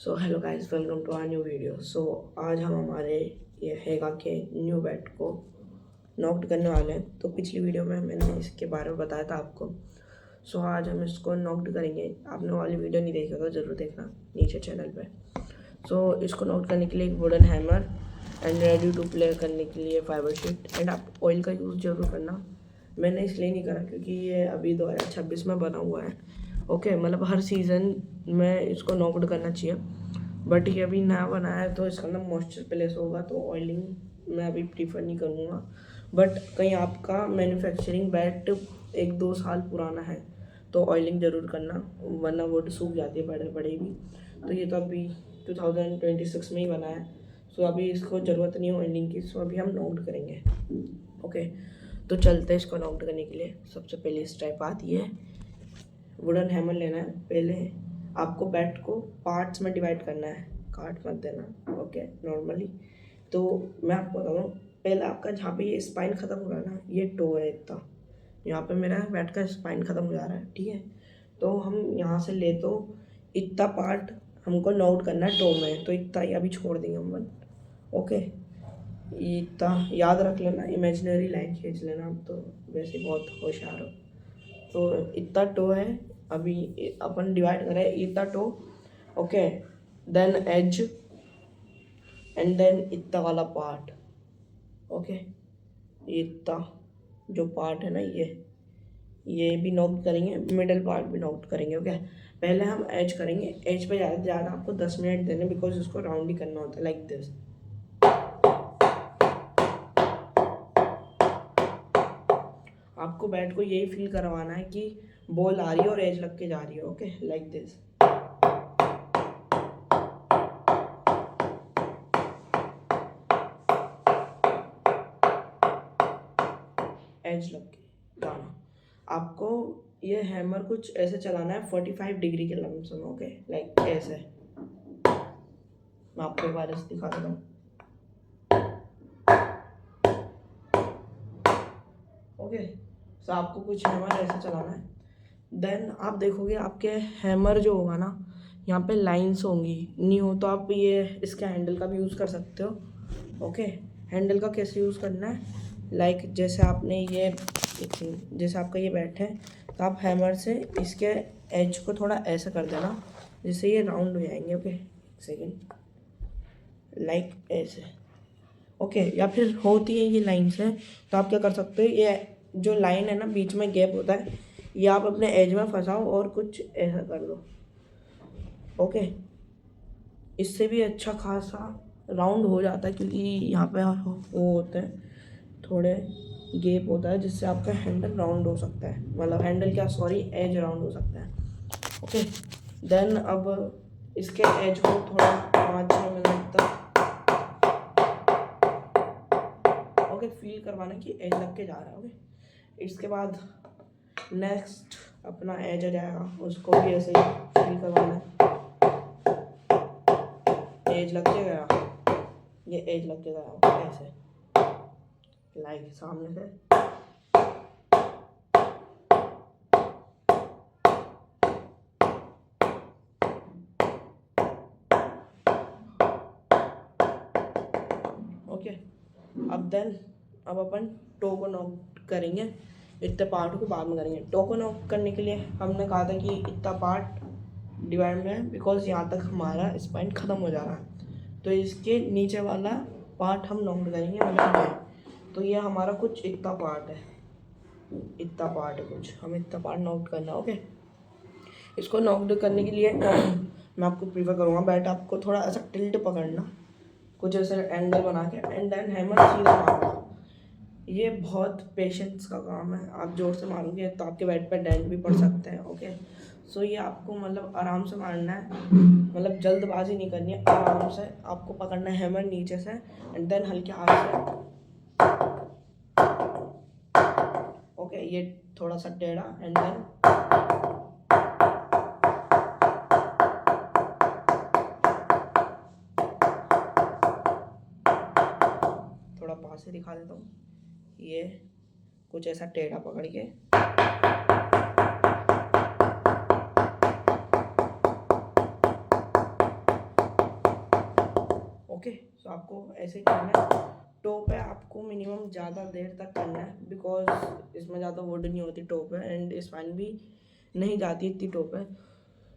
So hello guys, welcome to our new video. So आज हम हमारे ये हेगा के न्यू बैट को नॉक करने वाले हैं। तो पिछली वीडियो में मैंने इसके बारे में बताया था आपको। सो आज हम इसको नॉक करेंगे। आपने वाली वीडियो नहीं देखी तो ज़रूर देखना नीचे चैनल पे। सो इसको नॉक करने के लिए एक wooden hammer and ready to play करने के लिए फाइबर शीट एंड आप ऑयल का यूज़ ज़रूर करना। मैंने इसलिए नहीं करा क्योंकि ये अभी 2026 में बना हुआ है। ओके, मतलब हर सीज़न में इसको नॉकआउट करना चाहिए, बट ये अभी नया बना है तो इसका अंदर मॉइस्चर प्लेस होगा तो ऑयलिंग मैं अभी प्रीफर नहीं करूँगा। बट कहीं आपका मैन्युफैक्चरिंग बैट 1-2 साल पुराना है तो ऑयलिंग ज़रूर करना, वरना वुड सूख जाती है बड़े बड़े भी। तो ये तो अभी 2026 में ही बना है, सो अभी इसको ज़रूरत नहीं है ऑयलिंग की। सो अभी हम नॉकआउट करेंगे। ओके, तो चलते हैं इसको नॉकआउट करने के लिए। सबसे पहले स्टेप आती है, वुडन हैमर लेना है। पहले आपको बैट को पार्ट्स में डिवाइड करना है, काट मत देना। ओके, नॉर्मली तो मैं आपको बता दूँ, पहले आपका जहाँ पे ये स्पाइन ख़त्म हो रहा है ना, ये टो है इतना, यहाँ पे मेरा बैट का स्पाइन ख़त्म हो जा रहा है। ठीक है, तो हम यहाँ से ले तो इतना पार्ट हमको नोट करना है टो में, तो इतना ही अभी छोड़ देंगे हम। ओके, इतना याद रख लेना, इमेजिनरी लाइन खींच लेना। आप तो वैसे बहुत होशियार हो। तो इतना टो है, अभी अपन डिवाइड करें इतना टो। Okay, then edge and then इतना वाला पार्ट। ओके, इतना जो पार्ट है ना, ये भी नोट करेंगे, मिडल पार्ट भी नोट करेंगे। ओके, पहले हम एज करेंगे। एज पे ज़्यादा से ज़्यादा आपको 10 मिनट देने, बिकॉज इसको राउंड ही करना होता है लाइक दिस। आपको बैट को यही फील करवाना है कि बॉल आ रही है और एज लग के जा रही है। Okay, like this. एज लग के जाना। आपको ये हैमर कुछ ऐसे चलाना है 45 डिग्री के लमसम। ओके, लाइक ऐसे। मैं आपको एक बार ऐसे दिखा देता हूँ। ओके, सो आपको कुछ हैमर ऐसे चलाना है। देन आप देखोगे आपके हैमर जो होगा ना, यहाँ पे लाइंस होंगी। नहीं हो तो आप ये इसके हैंडल का भी यूज़ कर सकते हो। ओके, हैंडल का कैसे यूज़ करना है, लाइक जैसे आपने ये, जैसे आपका ये बैट है तो आप हैमर से इसके एज को थोड़ा ऐसा कर देना जिससे ये राउंड हो जाएंगे। ओके, एक सेकेंड, लाइक ऐसे। ओके, या फिर होती है ये लाइन से, तो आप क्या कर सकते हो, ये जो लाइन है ना, बीच में गैप होता है, ये आप अपने एज में फंसाओ और कुछ ऐसा कर दो। ओके, इससे भी अच्छा खासा राउंड हो जाता है, क्योंकि यहाँ पे वो होते हैं थोड़े गैप होता है, जिससे आपका हैंडल राउंड हो सकता है, मतलब हैंडल क्या, सॉरी, एज राउंड हो सकता है। ओके, देन अब इसके एज को थोड़ा 5-6 मिनट तक ओके फील करवाना कि एज लग के जा रहा है। ओके, इसके बाद नेक्स्ट अपना एज आ जाएगा, उसको भी ऐसे ही फील करवाना है। एज लग के गया, ये एज लग के गया ऐसे, लाइक सामने से। ओके, अब अपन टो को नॉक करेंगे। इतने पार्ट को बाद में करेंगे। टो को नॉक करने के लिए हमने कहा था कि इतना पार्ट डिवाइड में, बिकॉज यहाँ तक हमारा स्पाइन ख़त्म हो जा रहा है, तो इसके नीचे वाला पार्ट हम नॉक करेंगे, मतलब ये। तो ये हमारा कुछ इतना पार्ट है, इतना पार्ट है कुछ, हमें इतना पार्ट नॉक करना। ओके, इसको नॉक करने के लिए मैं आपको प्रीफर करूँगा, बैट आपको थोड़ा ऐसा टिल्ट पकड़ना, कुछ ऐसे एंगल बना के, एंड देन हैमर सीधा मारना। ये बहुत पेशेंस का काम है। आप जोर से मारोगे तो आपके बैट पर डेंट भी पड़ सकते हैं। ओके, सो ये आपको मतलब आराम से मारना है, मतलब जल्दबाजी नहीं करनी है, आराम से आपको पकड़ना है हैमर नीचे से, एंड देन हल्के हाथ से। ओके, ये थोड़ा सा टेढ़ा, एंड देन थोड़ा पास से दिखा देता हूँ, ये कुछ ऐसा टेढ़ा पकड़ के ओके, सो आपको ऐसे ही करना है। टो पे आपको मिनिमम ज़्यादा देर तक करना है बिकॉज इसमें ज़्यादा वुड नहीं होती टो पे, एंड स्पाइन भी नहीं जाती इतनी टो पे।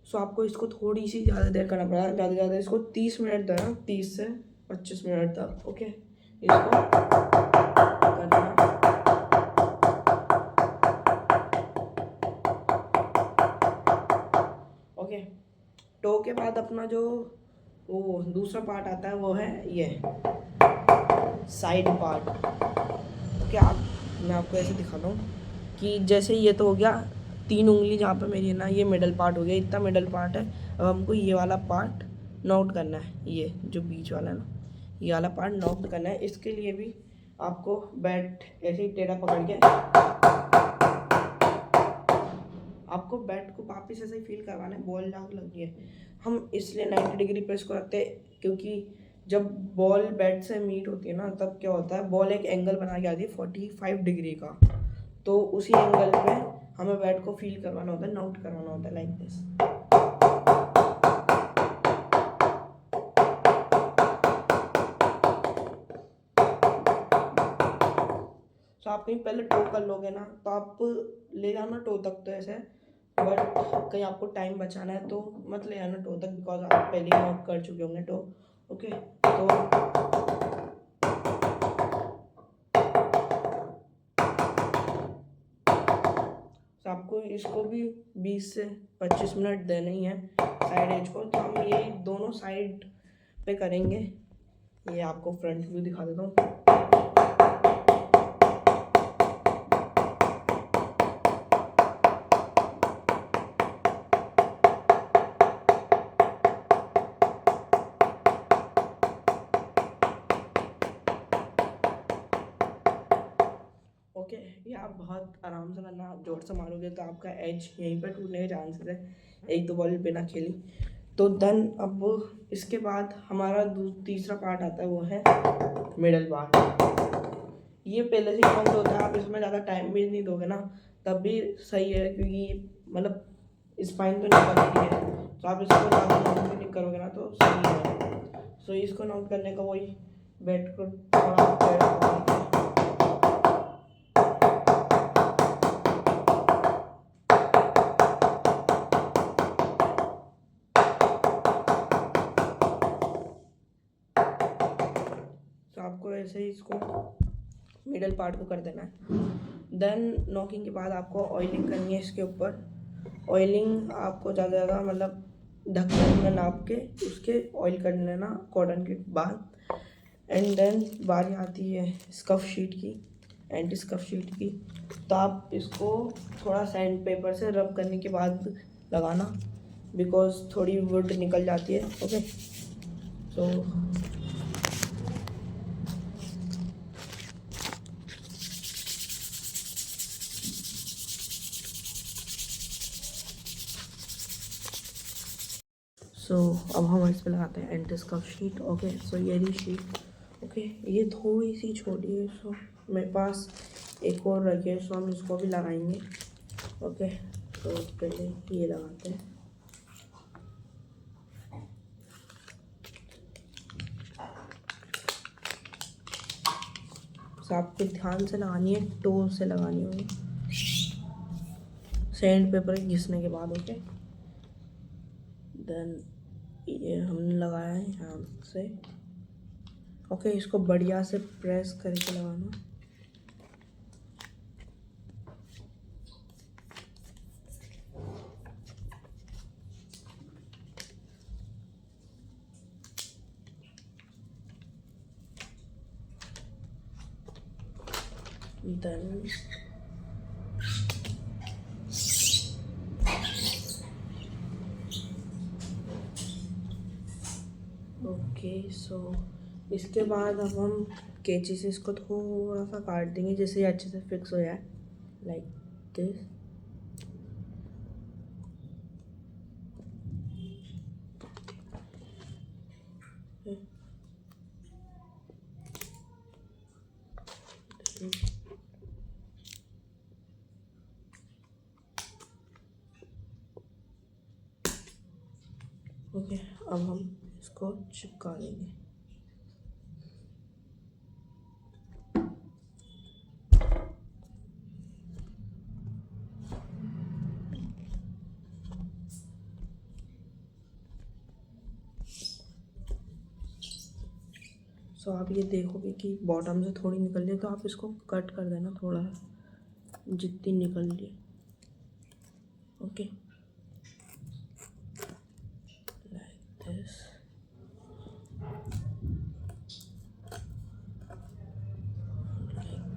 सो आपको इसको थोड़ी सी ज़्यादा देर करना पड़ा, ज़्यादा से ज़्यादा इसको 30 मिनट देना, 30 से 25 मिनट तक। ओके, इसको करना। ओके, टो के बाद अपना जो वो दूसरा पार्ट आता है वो है ये साइड पार्ट। क्या मैं आपको ऐसे दिखाता हूँ कि जैसे ये तो हो गया 3 उंगली जहाँ पे मेरी है ना, ये मिडल पार्ट हो गया, इतना मिडल पार्ट है। अब हमको ये वाला पार्ट नोट करना है, ये जो बीच वाला है ना, ये वाला पार्ट नोट करना है। इसके लिए भी आपको बैट ऐसे ही टेढ़ा पकड़ के आपको बैट को वापस ऐसे ही फील करवाना है, बॉल लाग लगी है। हम इसलिए 90 डिग्री पे इसको रखते हैं क्योंकि जब बॉल बैट से मीट होती है ना, तब क्या होता है, बॉल एक एंगल बना के आती है 45 डिग्री का, तो उसी एंगल पे हमें बैट को फील करवाना होता है, नोट करवाना होता है, लाइक दिस। तो आप कहीं पहले टो कर लोगे ना, तो आप ले जाना टो तक तो ऐसे, बट कहीं आपको टाइम बचाना है तो मत ले आना टो तक बिकॉज आप पहले ही नोट कर चुके होंगे टो। ओके, तो आपको इसको भी 20 से 25 मिनट देने ही है साइड एज को। तो हम ये दोनों साइड पे करेंगे। ये आपको फ्रंट व्यू दिखा देता हूँ। ओके, ये आप बहुत आराम से करना, आप जोर से मारोगे तो आपका एज यहीं पर टूटने के चांसेस है, एक दो बॉल बिना खेली। तो देन अब इसके बाद हमारा तीसरा पार्ट आता है, वो है मिडल पार्ट। ये पहले से काउंट होता है, आप इसमें ज़्यादा टाइम भी नहीं दोगे ना तब भी सही है क्योंकि मतलब स्पाइन तो नहीं बनेगी है, तो आप इसको ज़्यादा नोट भी नहीं करोगे ना तो सही है। सो इसको नोट करने का वही बैट को थोड़ा तो आपको ऐसे ही इसको मिडल पार्ट को कर देना है। देन नॉकिंग के बाद आपको ऑयलिंग करनी है इसके ऊपर। ऑयलिंग आपको ज़्यादा ज़्यादा मतलब ढक्कन में नाप के उसके ऑयल कर लेना कॉटन के बाद। एंड देन बारी आती है स्कफ शीट की, एंटी स्कफ शीट की। तो आप इसको थोड़ा सैंड पेपर से रब करने के बाद लगाना बिकॉज थोड़ी वुड निकल जाती है। ओके, तो अब हम इस पे लगाते हैं एंटी स्कफ शीट। ओके, सो ये रही शीट। ओके, ये थोड़ी सी छोटी है, सो मेरे पास एक और रखी है, सो हम इसको भी लगाएंगे। ओके, तो पहले ये लगाते हैं। सो आपको ध्यान से लगानी है, टो से लगानी होगी सैंड पेपर घिसने के बाद। ओके, देन ये हमने लगाया है यहाँ से। ओके, इसको बढ़िया से प्रेस करके लगाना। देन ओके, सो इसके बाद अब हम कैंची से इसको थोड़ा सा काट देंगे जिससे ये अच्छे से फिक्स हो जाए, लाइक दिस। ओके, अब हम इसको चिपका देंगे। सो आप ये देखोगे कि बॉटम से थोड़ी निकल रही है, तो आप इसको कट कर देना थोड़ा, जितनी निकल रही है। Okay, like this.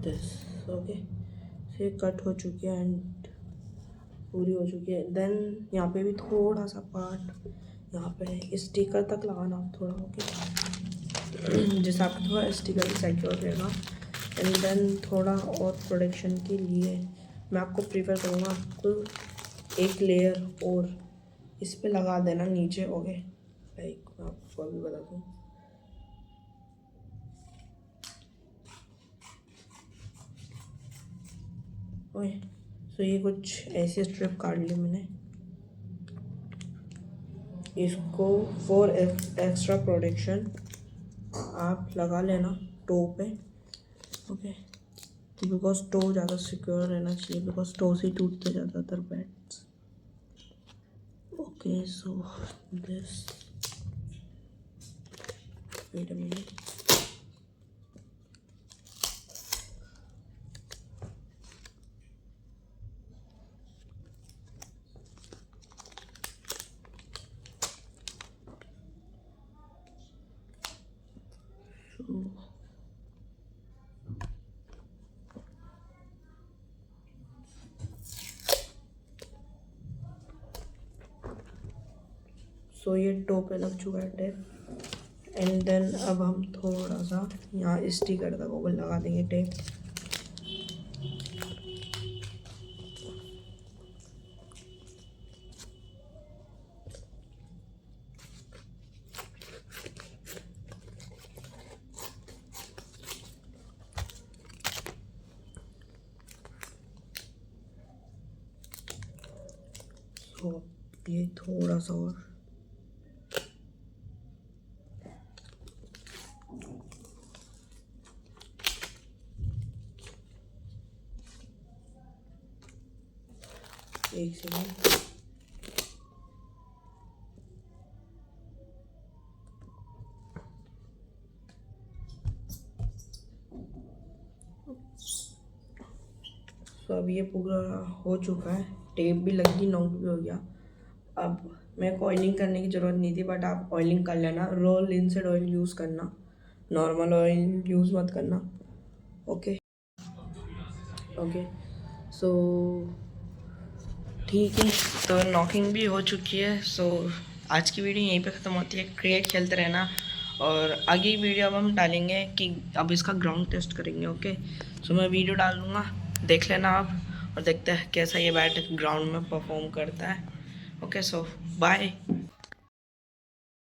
This okay, से कट हो चुकी है एंड पूरी हो चुकी है। देन यहाँ पे भी थोड़ा सा पार्ट यहाँ पे स्टिकर तक लगाना आप थोड़ा। ओके, जिससे आपको थोड़ा स्टिकर भी सिक्योर रहेगा। एंड देन थोड़ा और प्रोटेक्शन के लिए मैं आपको प्रीफर करूँगा आपको एक लेयर और इस पे लगा देना नीचे। ओके, लाइक मैं आपको अभी बता दूँ। ओके, सो ये कुछ ऐसे स्ट्रिप काट ली मैंने। इसको फॉर एक्स्ट्रा प्रोटेक्शन आप लगा लेना टो पे। ओके, बिकॉज टो ज़्यादा सिक्योर रहना चाहिए, बिकॉज टो से टूटते ज़्यादातर bats. Okay, so this, wait a minute. So ये टो पे लग चुका है टेप। एंड देन अब हम थोड़ा सा यहाँ स्टिकर तक वो लगा देंगे टेप। तो ये थोड़ा सा और एक सेकेंड। तो अब ये पूरा हो चुका है, टेप भी लग गई, नॉट भी हो गया। अब मेरे को ऑयलिंग करने की ज़रूरत नहीं थी, बट आप ऑयलिंग कर लेना। रोल लिनसेड ऑयल यूज़ करना, नॉर्मल ऑयल यूज़ मत करना। ओके ओके, सो ठीक है, तो नॉकिंग भी हो चुकी है। सो आज की वीडियो यहीं पे ख़त्म होती है। क्रिकेट खेलते रहना, और आगे वीडियो अब हम डालेंगे कि अब इसका ग्राउंड टेस्ट करेंगे। ओके, सो मैं वीडियो डाल दूँगा, देख लेना आप, और देखते हैं कैसा ये बैट ग्राउंड में परफॉर्म करता है। ओके, सो बाय।